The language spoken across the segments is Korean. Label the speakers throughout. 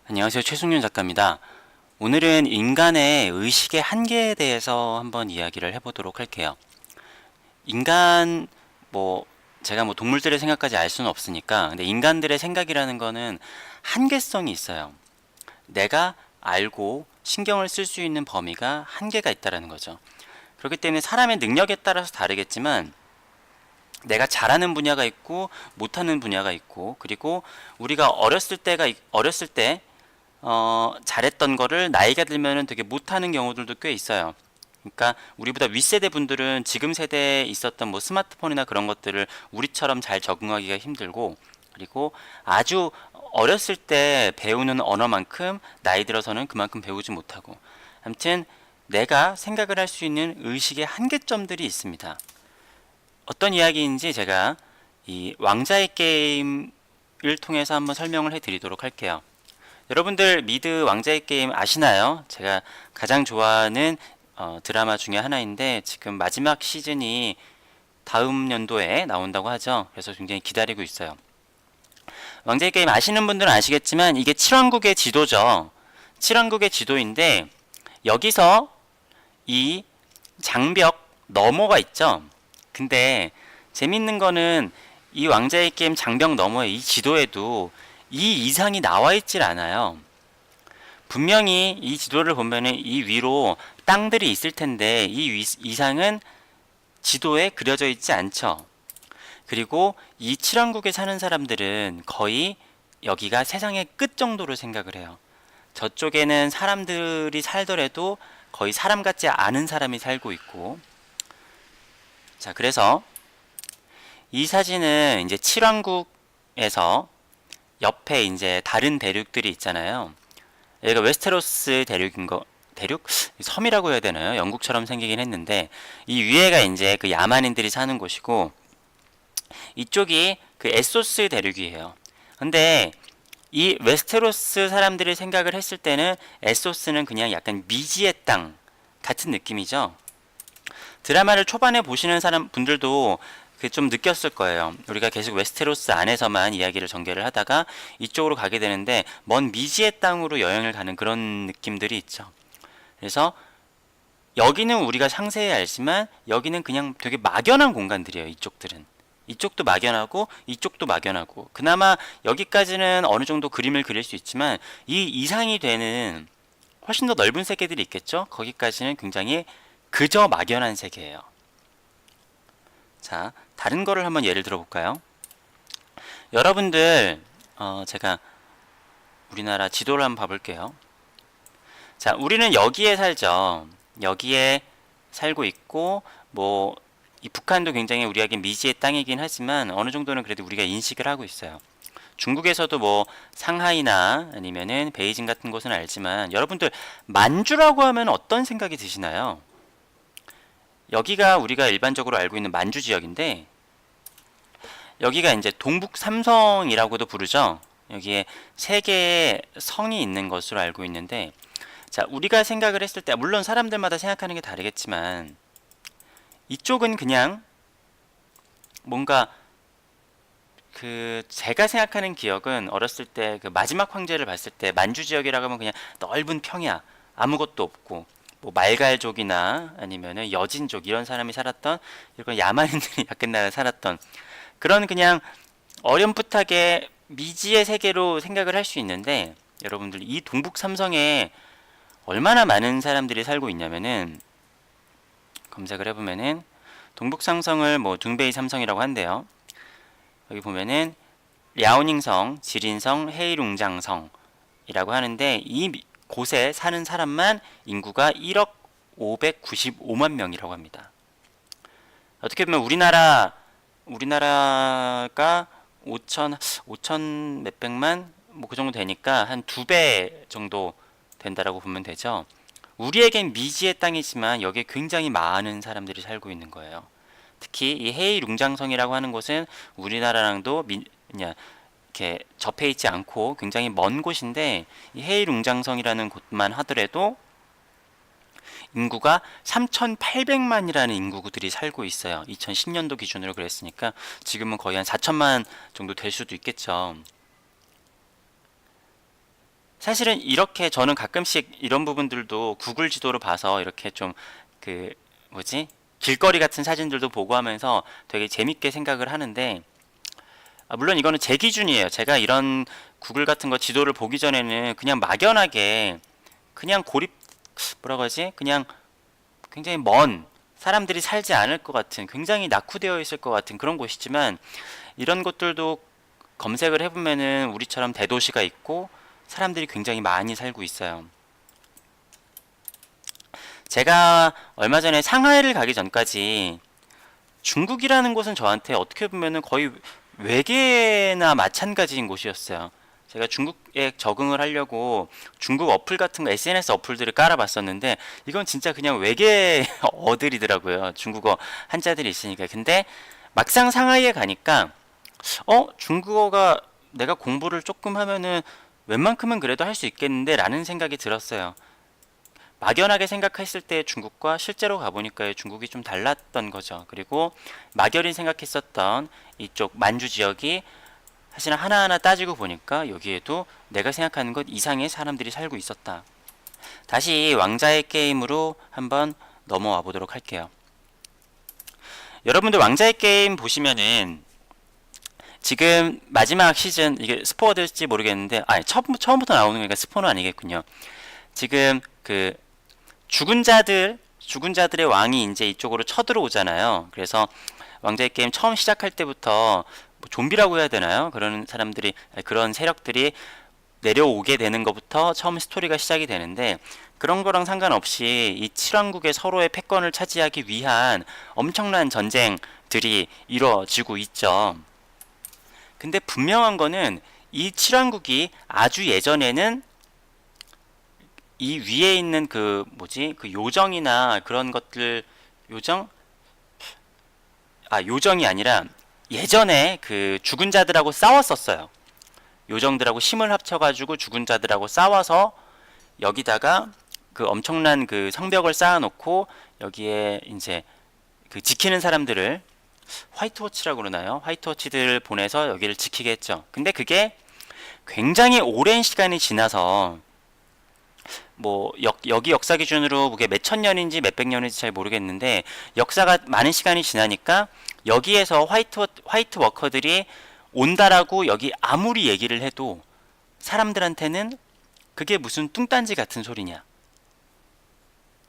Speaker 1: 안녕하세요. 최승윤 작가입니다. 오늘은 인간의 의식의 한계에 대해서 한번 이야기를 해보도록 할게요. 인간, 뭐, 제가 뭐 동물들의 생각까지 알 수는 없으니까, 근데 인간들의 생각이라는 거는 한계성이 있어요. 내가 알고 신경을 쓸 수 있는 범위가 한계가 있다라는 거죠. 그렇기 때문에 사람의 능력에 따라서 다르겠지만, 내가 잘하는 분야가 있고, 못하는 분야가 있고, 그리고 우리가 어렸을 때 잘했던 거를 나이가 들면은 되게 못하는 경우들도 꽤 있어요. 그러니까 우리보다 윗세대 분들은 지금 세대에 있었던 뭐 스마트폰이나 그런 것들을 우리처럼 잘 적응하기가 힘들고, 그리고 아주 어렸을 때 배우는 언어만큼 나이 들어서는 그만큼 배우지 못하고, 아무튼 내가 생각을 할 수 있는 의식의 한계점들이 있습니다. 어떤 이야기인지 제가 이 왕자의 게임을 통해서 한번 설명을 해드리도록 할게요. 여러분들 미드 왕자의 게임 아시나요? 제가 가장 좋아하는 드라마 중에 하나인데 지금 마지막 시즌이 다음 연도에 나온다고 하죠. 그래서 굉장히 기다리고 있어요. 왕자의 게임 아시는 분들은 아시겠지만 이게 7왕국의 지도죠. 7왕국의 지도인데 여기서 이 장벽 너머가 있죠. 근데 재밌는 거는 이 왕자의 게임 장벽 너머에 이 지도에도 이 이상이 나와 있질 않아요. 분명히 이 지도를 보면은 이 위로 땅들이 있을 텐데 이상은 지도에 그려져 있지 않죠. 그리고 이 칠왕국에 사는 사람들은 거의 여기가 세상의 끝 정도로 생각을 해요. 저쪽에는 사람들이 살더라도 거의 사람 같지 않은 사람이 살고 있고, 자, 그래서 이 사진은 이제 칠왕국에서 옆에 이제 다른 대륙들이 있잖아요. 여기가 웨스테로스 대륙인 거, 대륙? 섬이라고 해야 되나요? 영국처럼 생기긴 했는데, 이 위에가 이제 그 야만인들이 사는 곳이고, 이쪽이 그 에소스 대륙이에요. 근데 이 웨스테로스 사람들이 생각을 했을 때는 에소스는 그냥 약간 미지의 땅 같은 느낌이죠. 드라마를 초반에 보시는 사람 분들도 좀 느꼈을 거예요. 우리가 계속 웨스테로스 안에서만 이야기를 전개를 하다가 이쪽으로 가게 되는데 먼 미지의 땅으로 여행을 가는 그런 느낌들이 있죠. 그래서 여기는 우리가 상세히 알지만 여기는 그냥 되게 막연한 공간들이에요. 이쪽들은. 이쪽도 막연하고 이쪽도 막연하고 그나마 여기까지는 어느 정도 그림을 그릴 수 있지만 이 이상이 되는 훨씬 더 넓은 세계들이 있겠죠. 거기까지는 굉장히 그저 막연한 세계예요. 자, 다른 거를 한번 예를 들어볼까요? 여러분들 제가 우리나라 지도를 한번 봐볼게요. 자, 우리는 여기에 살죠. 여기에 살고 있고 뭐 이 북한도 굉장히 우리에게 미지의 땅이긴 하지만 어느 정도는 그래도 우리가 인식을 하고 있어요. 중국에서도 뭐 상하이나 아니면은 베이징 같은 곳은 알지만 여러분들 만주라고 하면 어떤 생각이 드시나요? 여기가 우리가 일반적으로 알고 있는 만주 지역인데 여기가 이제 동북 삼성이라고도 부르죠. 여기에 세 개의 성이 있는 것으로 알고 있는데 자, 우리가 생각을 했을 때 물론 사람들마다 생각하는 게 다르겠지만 이쪽은 그냥 뭔가 제가 생각하는 기억은 어렸을 때 그 마지막 황제를 봤을 때 만주 지역이라고 하면 그냥 넓은 평야 아무것도 없고 뭐 말갈족이나 아니면은 여진족 이런 사람이 살았던 이런 야만인들이 약간 나라 살았던 그런 그냥 어렴풋하게 미지의 세계로 생각을 할 수 있는데 여러분들 이 동북 삼성에 얼마나 많은 사람들이 살고 있냐면은 검색을 해보면은 동북 삼성을 뭐 둥베이 삼성이라고 한대요. 여기 보면은 랴오닝성, 지린성, 헤이룽장성이라고 하는데 이 곳에 사는 사람만 인구가 1억 595만 명이라고 합니다. 어떻게 보면 우리나라가 5천 몇백만 뭐 그 정도 되니까 한 2배 정도 된다라고 보면 되죠. 우리에겐 미지의 땅이지만 여기에 굉장히 많은 사람들이 살고 있는 거예요. 특히 이 헤이룽장성이라고 하는 곳은 우리나라랑도 그냥 이렇게 접해 있지 않고 굉장히 먼 곳인데 이 헤이룽장성이라는 곳만 하더라도 인구가 3,800만이라는 인구들이 살고 있어요. 2010년도 기준으로 그랬으니까 지금은 거의 한 4천만 정도 될 수도 있겠죠. 사실은 이렇게 저는 가끔씩 이런 부분들도 구글 지도를 봐서 이렇게 좀 그 뭐지? 길거리 같은 사진들도 보고 하면서 되게 재밌게 생각을 하는데 물론 이거는 제 기준이에요. 제가 이런 구글 같은 거 지도를 보기 전에는 그냥 막연하게 그냥 뭐라고 하지? 그냥 굉장히 먼 사람들이 살지 않을 것 같은 굉장히 낙후되어 있을 것 같은 그런 곳이지만 이런 곳들도 검색을 해보면은 우리처럼 대도시가 있고 사람들이 굉장히 많이 살고 있어요. 제가 얼마 전에 상하이를 가기 전까지 중국이라는 곳은 저한테 어떻게 보면은 거의 외계나 마찬가지인 곳이었어요. 제가 중국에 적응을 하려고 중국 어플 같은 거 SNS 어플들을 깔아봤었는데 이건 진짜 그냥 외계 어들이더라고요. 중국어 한자들이 있으니까. 근데 막상 상하이에 가니까 중국어가 내가 공부를 조금 하면은 웬만큼은 그래도 할 수 있겠는데 라는 생각이 들었어요. 막연하게 생각했을 때 중국과 실제로 가보니까 중국이 좀 달랐던 거죠. 그리고 막연히 생각했었던 이쪽 만주 지역이 사실 하나하나 따지고 보니까 여기에도 내가 생각하는 것 이상의 사람들이 살고 있었다. 다시 왕자의 게임으로 한번 넘어와 보도록 할게요. 여러분들 왕자의 게임 보시면은 지금 마지막 시즌 이게 스포가 될지 모르겠는데 처음부터 나오는 거니까 스포는 아니겠군요. 지금 그 죽은 자들의 왕이 이제 이쪽으로 쳐들어오잖아요. 그래서 왕자의 게임 처음 시작할 때부터 뭐 좀비라고 해야 되나요? 그런 세력들이 내려오게 되는 것부터 처음 스토리가 시작이 되는데 그런 거랑 상관없이 이 칠왕국의 서로의 패권을 차지하기 위한 엄청난 전쟁들이 이루어지고 있죠. 근데 분명한 거는 이 칠왕국이 아주 예전에는 이 위에 있는 그 요정이나 그런 것들 요정이 아니라 예전에 그 죽은 자들하고 싸웠었어요. 요정들하고 힘을 합쳐가지고 죽은 자들하고 싸워서 여기다가 그 엄청난 그 성벽을 쌓아놓고 여기에 이제 그 지키는 사람들을 화이트워치라고 그러나요? 화이트워치들을 보내서 여기를 지키게 했죠. 근데 그게 굉장히 오랜 시간이 지나서 여기 역사 기준으로 그게 몇천 년인지 몇백 년인지 잘 모르겠는데 역사가 많은 시간이 지나니까 여기에서 화이트 워커들이 온다라고 여기 아무리 얘기를 해도 사람들한테는 그게 무슨 뚱딴지 같은 소리냐.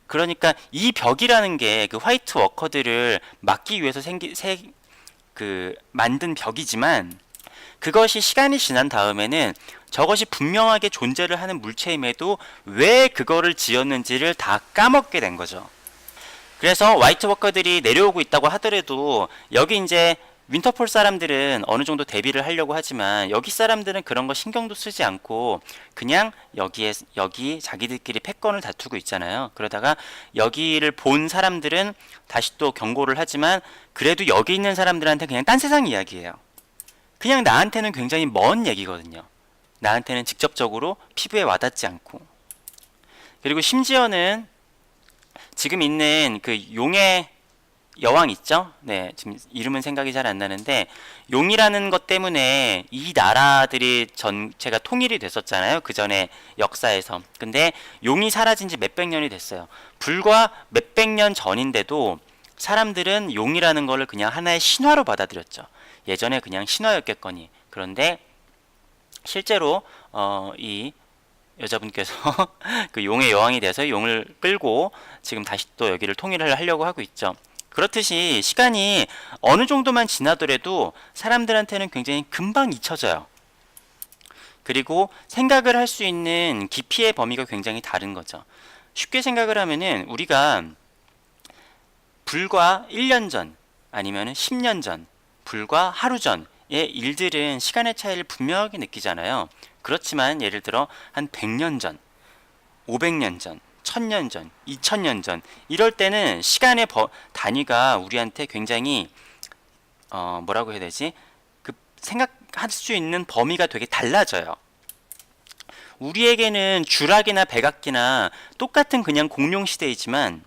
Speaker 1: 그러니까 이 벽이라는 게 그 화이트 워커들을 막기 위해서 만든 벽이지만 그것이 시간이 지난 다음에는 저것이 분명하게 존재를 하는 물체임에도 왜 그거를 지었는지를 다 까먹게 된 거죠. 그래서 화이트 워커들이 내려오고 있다고 하더라도 여기 이제 윈터폴 사람들은 어느 정도 대비를 하려고 하지만 여기 사람들은 그런 거 신경도 쓰지 않고 그냥 여기 자기들끼리 패권을 다투고 있잖아요. 그러다가 여기를 본 사람들은 다시 또 경고를 하지만 그래도 여기 있는 사람들한테 그냥 딴 세상 이야기예요. 그냥 나한테는 굉장히 먼 얘기거든요. 나한테는 직접적으로 피부에 와닿지 않고. 그리고 심지어는 지금 있는 그 용의 여왕 있죠? 네, 지금 이름은 생각이 잘 안 나는데 용이라는 것 때문에 이 나라들이 전체가 통일이 됐었잖아요. 그 전에 역사에서. 근데 용이 사라진 지 몇백 년이 됐어요. 불과 몇백 년 전인데도 사람들은 용이라는 거를 그냥 하나의 신화로 받아들였죠. 예전에 그냥 신화였겠거니. 그런데 실제로 이 여자분께서 그 용의 여왕이 돼서 용을 끌고 지금 다시 또 여기를 통일을 하려고 하고 있죠. 그렇듯이 시간이 어느 정도만 지나더라도 사람들한테는 굉장히 금방 잊혀져요. 그리고 생각을 할 수 있는 깊이의 범위가 굉장히 다른 거죠. 쉽게 생각을 하면은 우리가 불과 1년 전 아니면 10년 전, 불과 하루 전의 일들은 시간의 차이를 분명하게 느끼잖아요. 그렇지만 예를 들어 한 100년 전, 500년 전, 1000년 전, 2000년 전 이럴 때는 시간의 단위가 우리한테 굉장히 뭐라고 해야 되지? 그 생각할 수 있는 범위가 되게 달라져요. 우리에게는 주락이나 백악기나 똑같은 그냥 공룡 시대이지만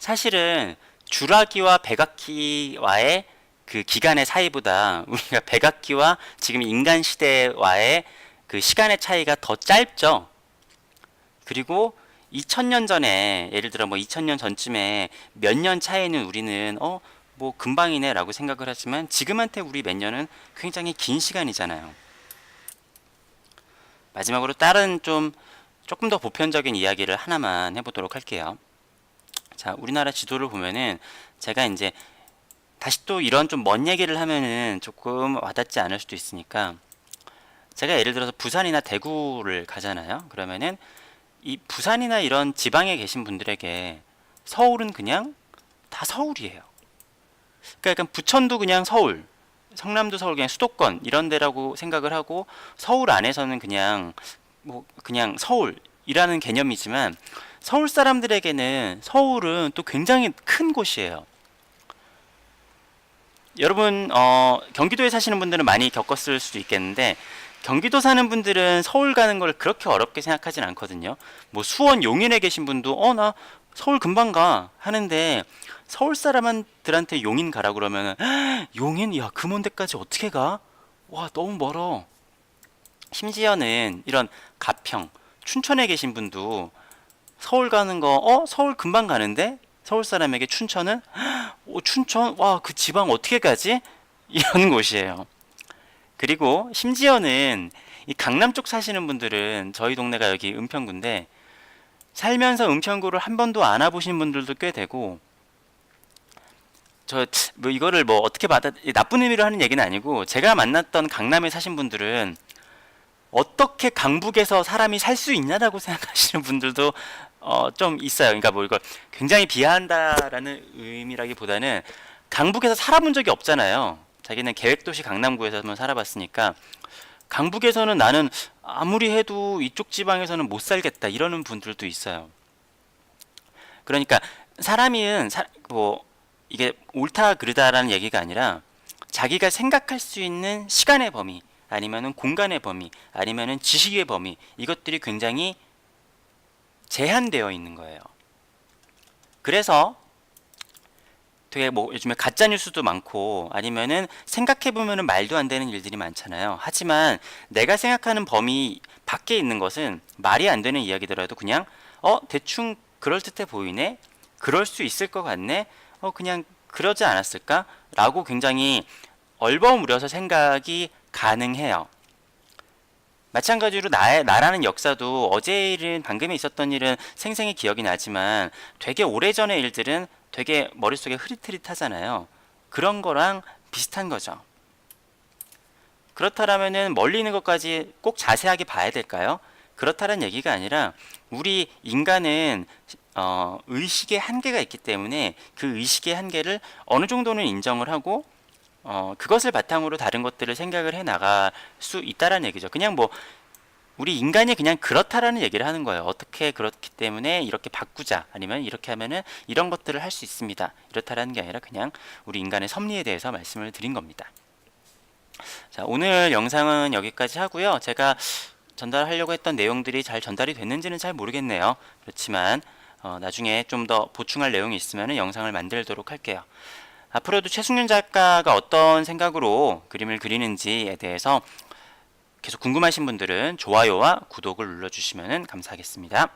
Speaker 1: 사실은 주라기와 백악기와의 그 기간의 사이보다 우리가 백악기와 지금 인간 시대와의 그 시간의 차이가 더 짧죠. 그리고 2000년 전에 예를 들어 뭐 2000년 전쯤에 몇 년 차이는 우리는 뭐 금방이네 라고 생각을 하지만 지금한테 우리 몇 년은 굉장히 긴 시간이잖아요. 마지막으로 다른 조금 더 보편적인 이야기를 하나만 해보도록 할게요. 자, 우리나라 지도를 보면은 제가 이제 다시 또 이런 좀 먼 얘기를 하면은 조금 와닿지 않을 수도 있으니까 제가 예를 들어서 부산이나 대구를 가잖아요. 그러면은 이 부산이나 이런 지방에 계신 분들에게 서울은 그냥 다 서울이에요. 그러니까 약간 부천도 그냥 서울, 성남도 서울 그냥 수도권 이런 데라고 생각을 하고 서울 안에서는 그냥 뭐 그냥 서울이라는 개념이지만 서울 사람들에게는 서울은 또 굉장히 큰 곳이에요. 여러분 경기도에 사시는 분들은 많이 겪었을 수도 있겠는데 경기도 사는 분들은 서울 가는 걸 그렇게 어렵게 생각하진 않거든요. 뭐 수원 용인에 계신 분도 나 서울 금방 가 하는데 서울 사람들한테 용인 가라 그러면은 용인 야 그 먼 데까지 어떻게 가? 와 너무 멀어. 심지어는 이런 가평, 춘천에 계신 분도 서울 가는 거 서울 금방 가는데 서울 사람에게 춘천은 춘천 와 그 지방 어떻게 가지? 이런 곳이에요. 그리고 심지어는 이 강남 쪽 사시는 분들은 저희 동네가 여기 은평구인데 살면서 은평구를 한 번도 안 와보신 분들도 꽤 되고 저 뭐 이거를 뭐 어떻게 받아 나쁜 의미로 하는 얘기는 아니고 제가 만났던 강남에 사신 분들은 어떻게 강북에서 사람이 살 수 있냐라고 생각하시는 분들도 좀 있어요. 그러니까 뭐 이걸 굉장히 비하한다라는 의미라기보다는 강북에서 살아본 적이 없잖아요. 자기는 계획도시 강남구에서만 살아봤으니까 강북에서는 나는 아무리 해도 이쪽 지방에서는 못 살겠다 이러는 분들도 있어요. 그러니까 사람은 뭐 이게 옳다 그르다라는 얘기가 아니라 자기가 생각할 수 있는 시간의 범위 아니면은 공간의 범위 아니면은 지식의 범위 이것들이 굉장히 제한되어 있는 거예요. 그래서 되게 뭐 요즘에 가짜 뉴스도 많고 아니면은 생각해 보면은 말도 안 되는 일들이 많잖아요. 하지만 내가 생각하는 범위 밖에 있는 것은 말이 안 되는 이야기더라도 그냥 대충 그럴듯해 보이네. 그럴 수 있을 것 같네. 그냥 그러지 않았을까? 라고 굉장히 얼버무려서 생각이 가능해요. 마찬가지로 나라는 역사도 어제 일은 방금에 있었던 일은 생생히 기억이 나지만 되게 오래전의 일들은 되게 머릿속에 흐릿흐릿하잖아요. 그런 거랑 비슷한 거죠. 그렇다면은 멀리 있는 것까지 꼭 자세하게 봐야 될까요? 그렇다는 얘기가 아니라 우리 인간은 의식의 한계가 있기 때문에 그 의식의 한계를 어느 정도는 인정을 하고 그것을 바탕으로 다른 것들을 생각을 해 나갈 수 있다라는 얘기죠. 그냥 뭐 우리 인간이 그냥 그렇다라는 얘기를 하는 거예요. 어떻게 그렇기 때문에 이렇게 바꾸자 아니면 이렇게 하면은 이런 것들을 할 수 있습니다. 이렇다라는 게 아니라 그냥 우리 인간의 섭리에 대해서 말씀을 드린 겁니다. 자, 오늘 영상은 여기까지 하고요. 제가 전달하려고 했던 내용들이 잘 전달이 됐는지는 잘 모르겠네요. 그렇지만 나중에 좀 더 보충할 내용이 있으면 영상을 만들도록 할게요. 앞으로도 최승윤 작가가 어떤 생각으로 그림을 그리는지에 대해서 계속 궁금하신 분들은 좋아요와 구독을 눌러주시면 감사하겠습니다.